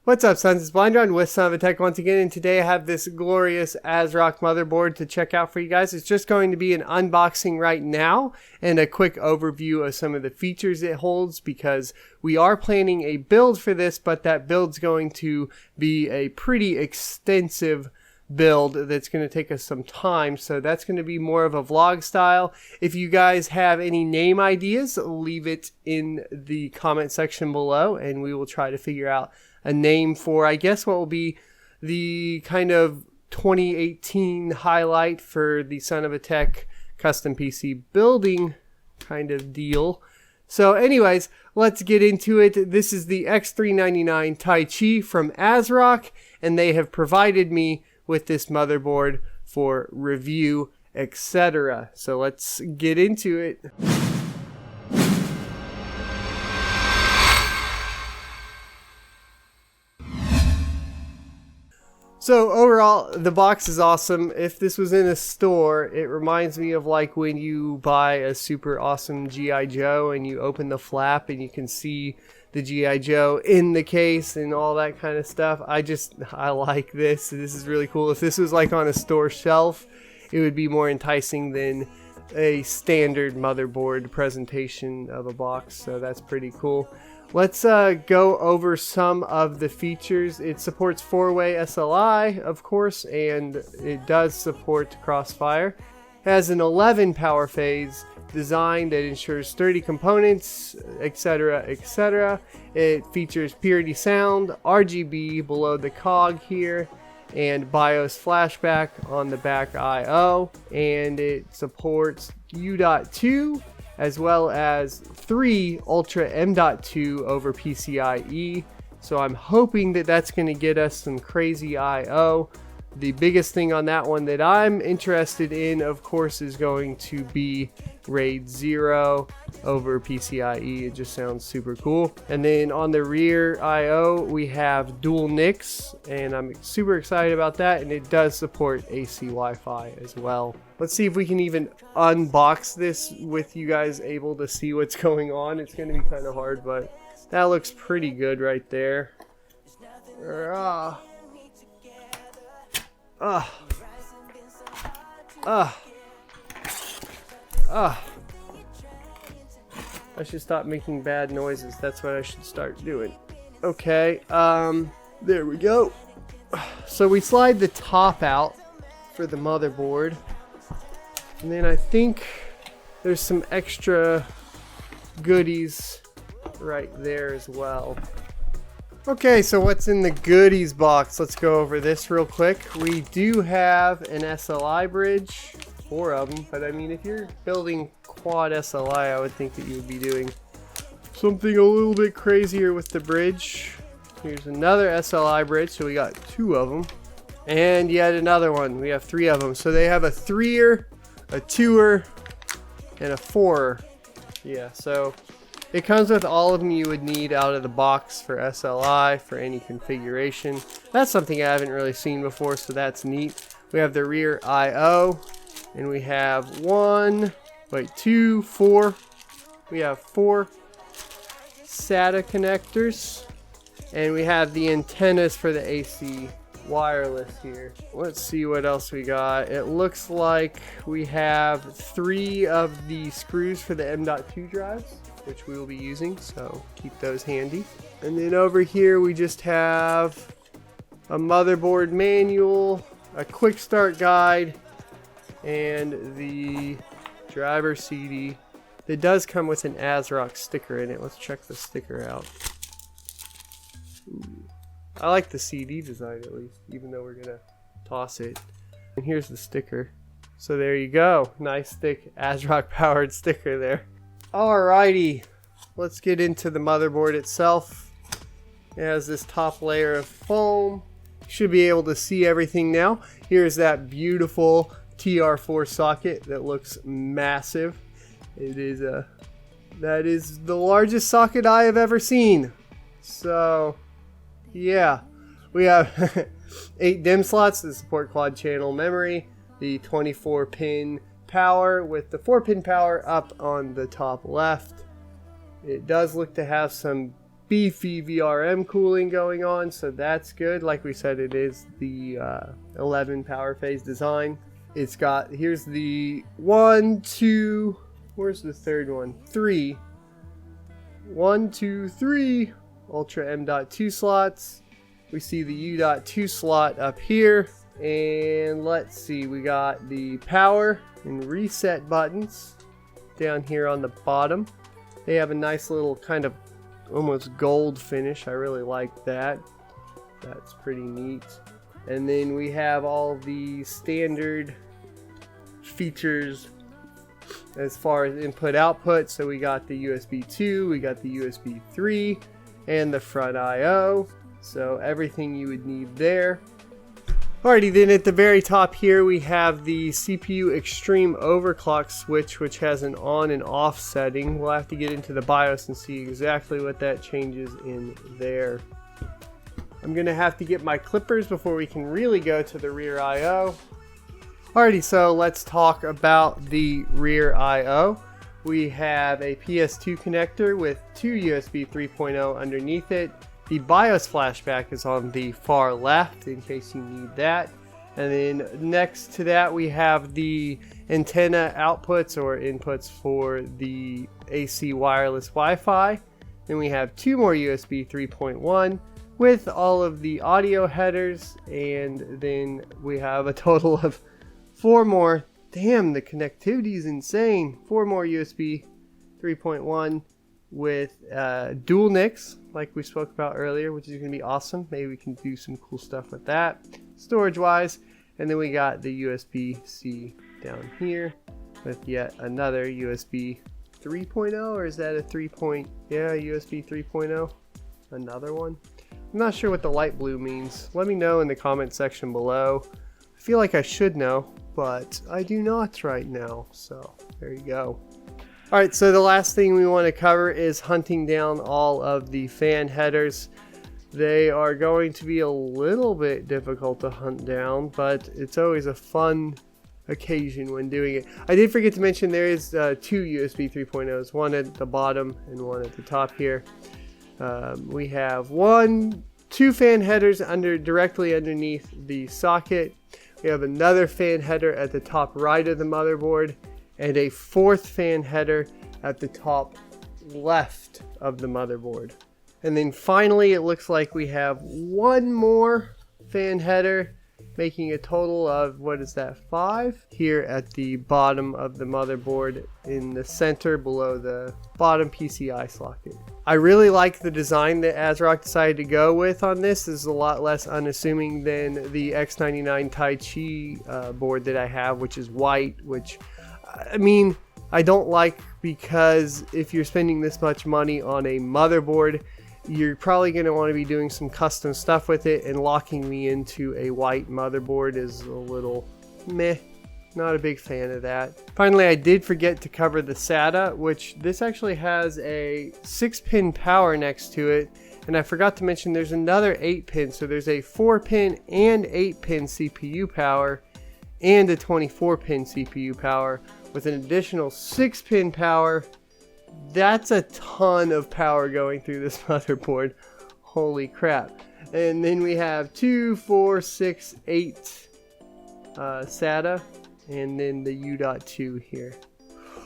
What's up, sons? It's Blind John with Son of a Tech once again, and today I have this glorious ASRock motherboard to check out for you guys. It's just going to be an unboxing right now and a quick overview of some of the features it holds, because we are planning a build for this, but that build's going to be a pretty extensive build that's going to take us some time, so that's going to be more of a vlog style. If you guys have any name ideas, leave it in the comment section below and we will try to figure out a name for, I guess, what will be the kind of 2018 highlight for the Son of a Tech custom PC building kind of deal. So anyways, let's get into it. This is the X399 TAICHI from ASRock, and they have provided me with this motherboard for review, etc. So let's get into it. So overall, the box is awesome. If this was in a store, it reminds me of like when you buy a super awesome G.I. Joe and you open the flap and you can see the G.I. Joe in the case and all that kind of stuff. I like this. This is really cool. If this was like on a store shelf, it would be more enticing than a standard motherboard presentation of a box. So that's pretty cool. Let's go over some of the features. It supports 4-way SLI, of course, and it does support Crossfire. It has an 11 power phase design that ensures sturdy components, etc., etc. It features purity sound, RGB below the cog here, and BIOS flashback on the back I/O, and it supports U.2 as well as 3 Ultra M.2 over PCIe. So I'm hoping that that's going to get us some crazy I/O. The biggest thing on that one that I'm interested in, of course, is going to be RAID 0 over PCIe. It just sounds super cool. And then on the rear I/O, we have dual NICs, and I'm super excited about that, and it does support AC Wi-Fi as well. Let's see if we can even unbox this with you guys able to see what's going on. It's going to be kind of hard, but that looks pretty good right there. I should stop making bad noises. That's what I should start doing. Okay, there we go. So we slide the top out for the motherboard, and then I think there's some extra goodies right there as well. Okay, so what's in the goodies box? Let's go over this real quick. We do have an SLI bridge, 4 of them, but I mean, if you're building quad SLI, I would think that you would be doing something a little bit crazier with the bridge. Here's another SLI bridge, so we got 2 of them, and yet another one. We have 3 of them. So they have a 3er, a 2er, and a 4er. Yeah, so it comes with all of them you would need out of the box for SLI, for any configuration. That's something I haven't really seen before, so that's neat. We have the rear I/O, and we have 2, 4. We have 4 SATA connectors, and we have the antennas for the AC wireless here. Let's see what else we got. It looks like we have 3 of the screws for the M.2 drives, which we will be using, so keep those handy. And then over here we just have a motherboard manual, a quick start guide, and the driver CD. It does come with an ASRock sticker in it. Let's check the sticker out. Ooh. I like the CD design at least, even though we're gonna toss it. And here's the sticker. So there you go. Nice thick ASRock powered sticker there. Alrighty, let's get into the motherboard itself. It has this top layer of foam. You should be able to see everything now. Here's that beautiful TR4 socket that looks massive. It is that is the largest socket I have ever seen. So yeah, we have 8 DIMM slots to support quad channel memory, the 24-pin power with the 4-pin power up on the top left. It does look to have some beefy VRM cooling going on, so that's good. Like we said, it is the 11 power phase design. It's got, here's the 1, 2, where's the third one? 3. 1, 2, 3 Ultra M.2 slots. We see the U.2 slot up here. And let's see, we got the power and reset buttons down here on the bottom. They have a nice little kind of almost gold finish. I really like that. That's pretty neat. And then we have all the standard features as far as input output. So we got the USB 2, we got the USB 3, and the front I/O. So everything you would need there. Alrighty, then at the very top here we have the CPU extreme overclock switch, which has an on and off setting. We'll have to get into the BIOS and see exactly what that changes in there. I'm gonna have to get my clippers before we can really go to the rear I/O. Alrighty, so let's talk about the rear I/O. We have a PS2 connector with 2 USB 3.0 underneath it. The BIOS flashback is on the far left in case you need that. And then next to that we have the antenna outputs or inputs for the AC wireless Wi-Fi. Then we have 2 more USB 3.1 with all of the audio headers, and then we have a total of 4 more. Damn, the connectivity is insane. 4 more USB 3.1 with dual NICs like we spoke about earlier, which is going to be awesome. Maybe we can do some cool stuff with that storage wise. And then we got the USB-C down here with yet another USB 3.0, or is that a 3. Yeah, USB 3.0, another one. I'm not sure what the light blue means. Let me know in the comment section below. I feel like I should know, but I do not right now, so there you go. Alright, so the last thing we want to cover is hunting down all of the fan headers. They are going to be a little bit difficult to hunt down, but it's always a fun occasion when doing it. I did forget to mention there is 2 USB 3.0s, one at the bottom and one at the top here. We have 2 fan headers directly underneath the socket. We have another fan header at the top right of the motherboard, and a 4th fan header at the top left of the motherboard. And then finally it looks like we have 1 more fan header, making a total of, what is that, 5 here at the bottom of the motherboard in the center below the bottom PCI socket. I really like the design that ASRock decided to go with on this. This is a lot less unassuming than the X399 TAICHI board that I have, which is white, which I mean, I don't like, because if you're spending this much money on a motherboard, you're probably going to want to be doing some custom stuff with it, and locking me into a white motherboard is a little meh. Not a big fan of that. Finally, I did forget to cover the SATA, which this actually has a 6-pin power next to it, and I forgot to mention there's another 8-pin, so there's a 4-pin and 8-pin CPU power and a 24-pin CPU power with an additional 6-pin power. That's a ton of power going through this motherboard. Holy crap. And then we have 2, 4, 6, 8 SATA, and then the U.2 here.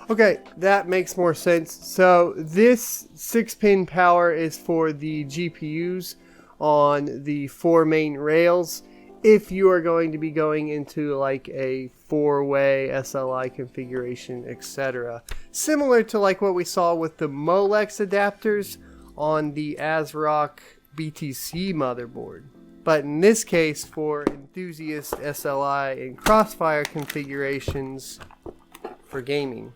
Okay, that makes more sense. So this 6-pin power is for the GPUs on the 4 main rails. If you are going to be going into like a 4-way SLI configuration, etc. Similar to like what we saw with the Molex adapters on the ASRock BTC motherboard. But in this case, for enthusiast SLI and Crossfire configurations for gaming.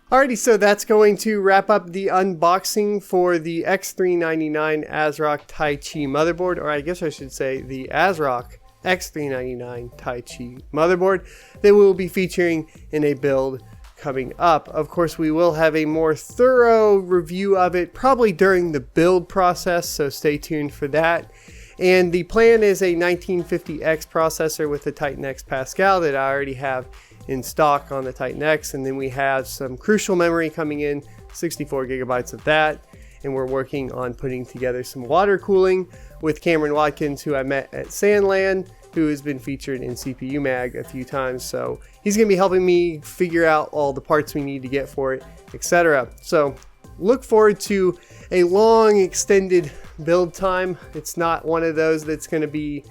Alrighty, so that's going to wrap up the unboxing for the X399 ASRock TAICHI motherboard, or I guess I should say the ASRock X399 TAICHI motherboard that we will be featuring in a build coming up. Of course, we will have a more thorough review of it probably during the build process, so stay tuned for that. And the plan is a 1950X processor with the Titan X Pascal that I already have in stock on the Titan X, and then we have some crucial memory coming in, 64 gigabytes of that. and we're working on putting together some water cooling with Cameron Watkins, who I met at Sandland, who has been featured in CPU Mag a few times. So he's going to be helping me figure out all the parts we need to get for it, etc. So look forward to a long extended build time. It's not one of those that's going to be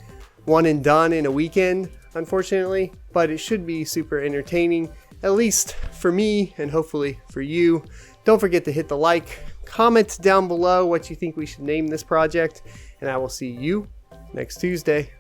one and done in a weekend, unfortunately, but it should be super entertaining, at least for me and hopefully for you. Don't forget to hit the like, comment down below what you think we should name this project, and I will see you next Tuesday.